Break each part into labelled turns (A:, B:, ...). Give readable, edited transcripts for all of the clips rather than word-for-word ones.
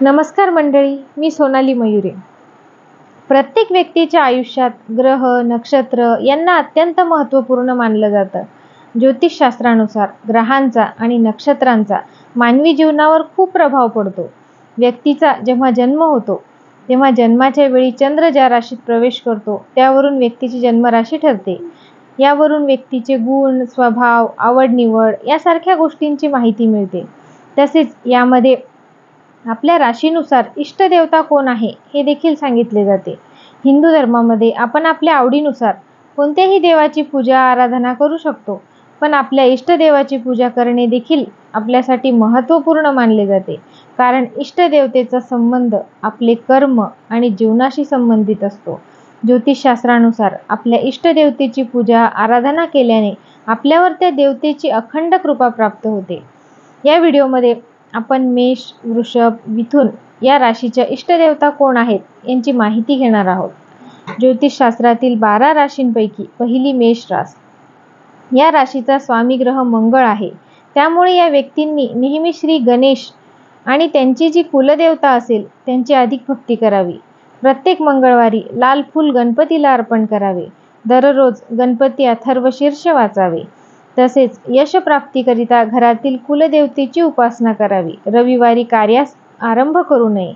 A: नमस्कार मंडळी, मी सोनाली मयुरे. प्रत्येक व्यक्तीच्या आयुष्यात ग्रह, नक्षत्र यांना अत्यंत महत्त्वपूर्ण मानलं जातं. ज्योतिषशास्त्रानुसार ग्रहांचा आणि नक्षत्रांचा मानवी जीवनावर खूप प्रभाव पडतो. व्यक्तीचा जेव्हा जन्म होतो तेव्हा जन्माच्या वेळी चंद्र ज्या राशीत प्रवेश करतो त्यावरून व्यक्तीची जन्मराशी ठरते. यावरून व्यक्तीचे गुण, स्वभाव, आवड-निवड यासारख्या गोष्टींची माहिती मिळते. तसेच यामध्ये आपल्या राशीनुसार इष्टदेवता कोण आहे हे देखील सांगितले जाते. हिंदू धर्मामध्ये आपण आपल्या आवडीनुसार कोणत्याही देवाची पूजा आराधना करू शकतो, पण आपल्या इष्टदेवाची पूजा करणे देखील आपल्यासाठी महत्त्वपूर्ण मानले जाते. कारण इष्टदेवतेचा संबंध आपले कर्म आणि जीवनाशी संबंधित असतो. ज्योतिषशास्त्रानुसार आपल्या इष्टदेवतेची पूजा आराधना केल्याने आपल्यावर त्या देवतेची अखंड कृपा प्राप्त होते. या व्हिडिओमध्ये आपण मेष, वृषभ, मिथुन या राशीच्या इष्टदेवता कोण आहेत यांची माहिती घेणार आहोत. ज्योतिषशास्त्रातील 12 राशींपैकी पहिली मेष रास. या राशीचा स्वामी ग्रह मंगळ आहे. त्यामुळे या व्यक्तींनी नेहमी श्री गणेश आणि त्यांची जी कुलदेवता असेल त्यांची अधिक भक्ती करावी. प्रत्येक मंगळवारी लाल फूल गणपतीला अर्पण करावे. दररोज गणपती अथर्वशीर्ष वाचावे. तसेच यशप्राप्तीकरिता घरातील कुलदेवतेची उपासना करावी. रविवारी कार्यास आरंभ करू नये.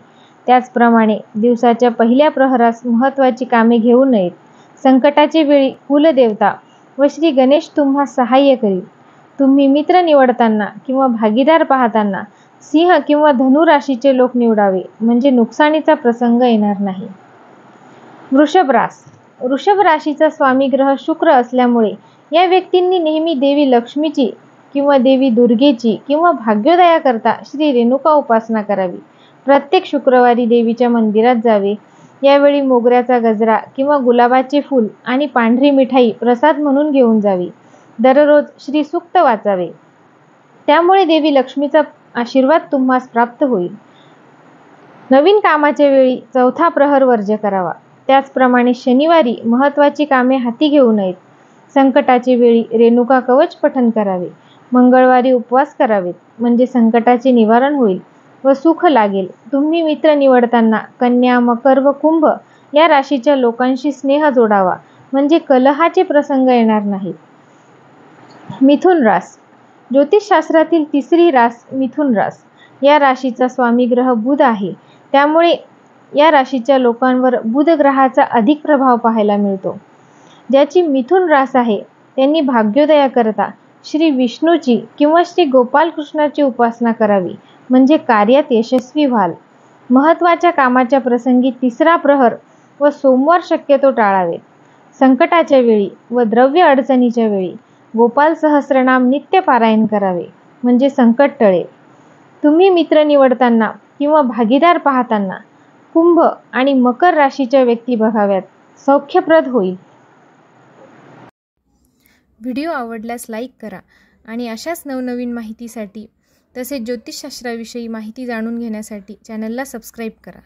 A: त्याचप्रमाणे दिवसाच्या पहिल्या प्रहरास महत्त्वाची कामे घेऊ नयेत. संकटाच्या वेळी कुलदेवता व श्री गणेश तुम्हास सहाय्य करील. तुम्ही मित्र निवडताना किंवा भागीदार पाहताना सिंह किंवा धनु राशीचे लोक निवडावे, म्हणजे नुकसानीचा प्रसंग येणार नाही. वृषभ रास. वृषभ राशीचा स्वामी ग्रह शुक्र असल्यामुळे या व्यक्तींनी नेहमी देवी लक्ष्मीची किंवा देवी दुर्गेची किंवा भाग्योदयाकरता श्री रेणुका उपासना करावी. प्रत्येक शुक्रवारी देवीच्या मंदिरात जावे. यावेळी मोगऱ्याचा गजरा किंवा गुलाबाचे फूल आणि पांढरी मिठाई प्रसाद म्हणून घेऊन जावी. दररोज श्री सूक्त वाचावे. त्यामुळे देवी लक्ष्मीचा आशीर्वाद तुम्हास प्राप्त होईल. नवीन कामाच्या वेळी चौथा प्रहर वर्ज्य करावा. त्याचप्रमाणे शनिवारी महत्त्वाची कामे हाती घेऊ नयेत. संकटाच्या वेळी रेणुका कवच पठण करावे. मंगळवारी उपवास करावेत, म्हणजे संकटाचे निवारण होईल व सुख लागेल. तुम्ही मित्र निवडताना कन्या, मकर व कुंभ या राशीच्या लोकांशी स्नेह जोडावा, म्हणजे कलहाचे प्रसंग येणार नाहीत. मिथुन रास. ज्योतिषशास्त्रातील तिसरी रास मिथुन रास. या राशीचा स्वामी ग्रह बुध आहे. त्यामुळे या राशीच्या लोकांवर बुध ग्रहाचा अधिक प्रभाव पाहायला मिळतो. ज्याची मिथुन रास आहे त्यांनी भाग्योदया करता श्री विष्णूची किंवा श्री गोपालकृष्णाची उपासना करावी, म्हणजे कार्यात यशस्वी व्हाल. महत्त्वाच्या कामाच्या प्रसंगी तिसरा प्रहर व सोमवार शक्यतो टाळावेत. संकटाच्या वेळी व द्रव्य अडचणीच्या वेळी गोपाल सहस्रनाम नित्य पारायण करावे, म्हणजे संकट टळेल. तुम्ही मित्र निवडताना किंवा भागीदार पाहताना कुंभ आणि मकर राशीच्या व्यक्ती बघाव्यात, सौख्यप्रद होईल. व्हिडिओ आवडल्यास लाईक करा आणि अशाच नवनवीन माहितीसाठी तसेच ज्योतिषशास्त्राविषयी माहिती जाणून घेण्यासाठी चॅनलला सबस्क्राईब करा.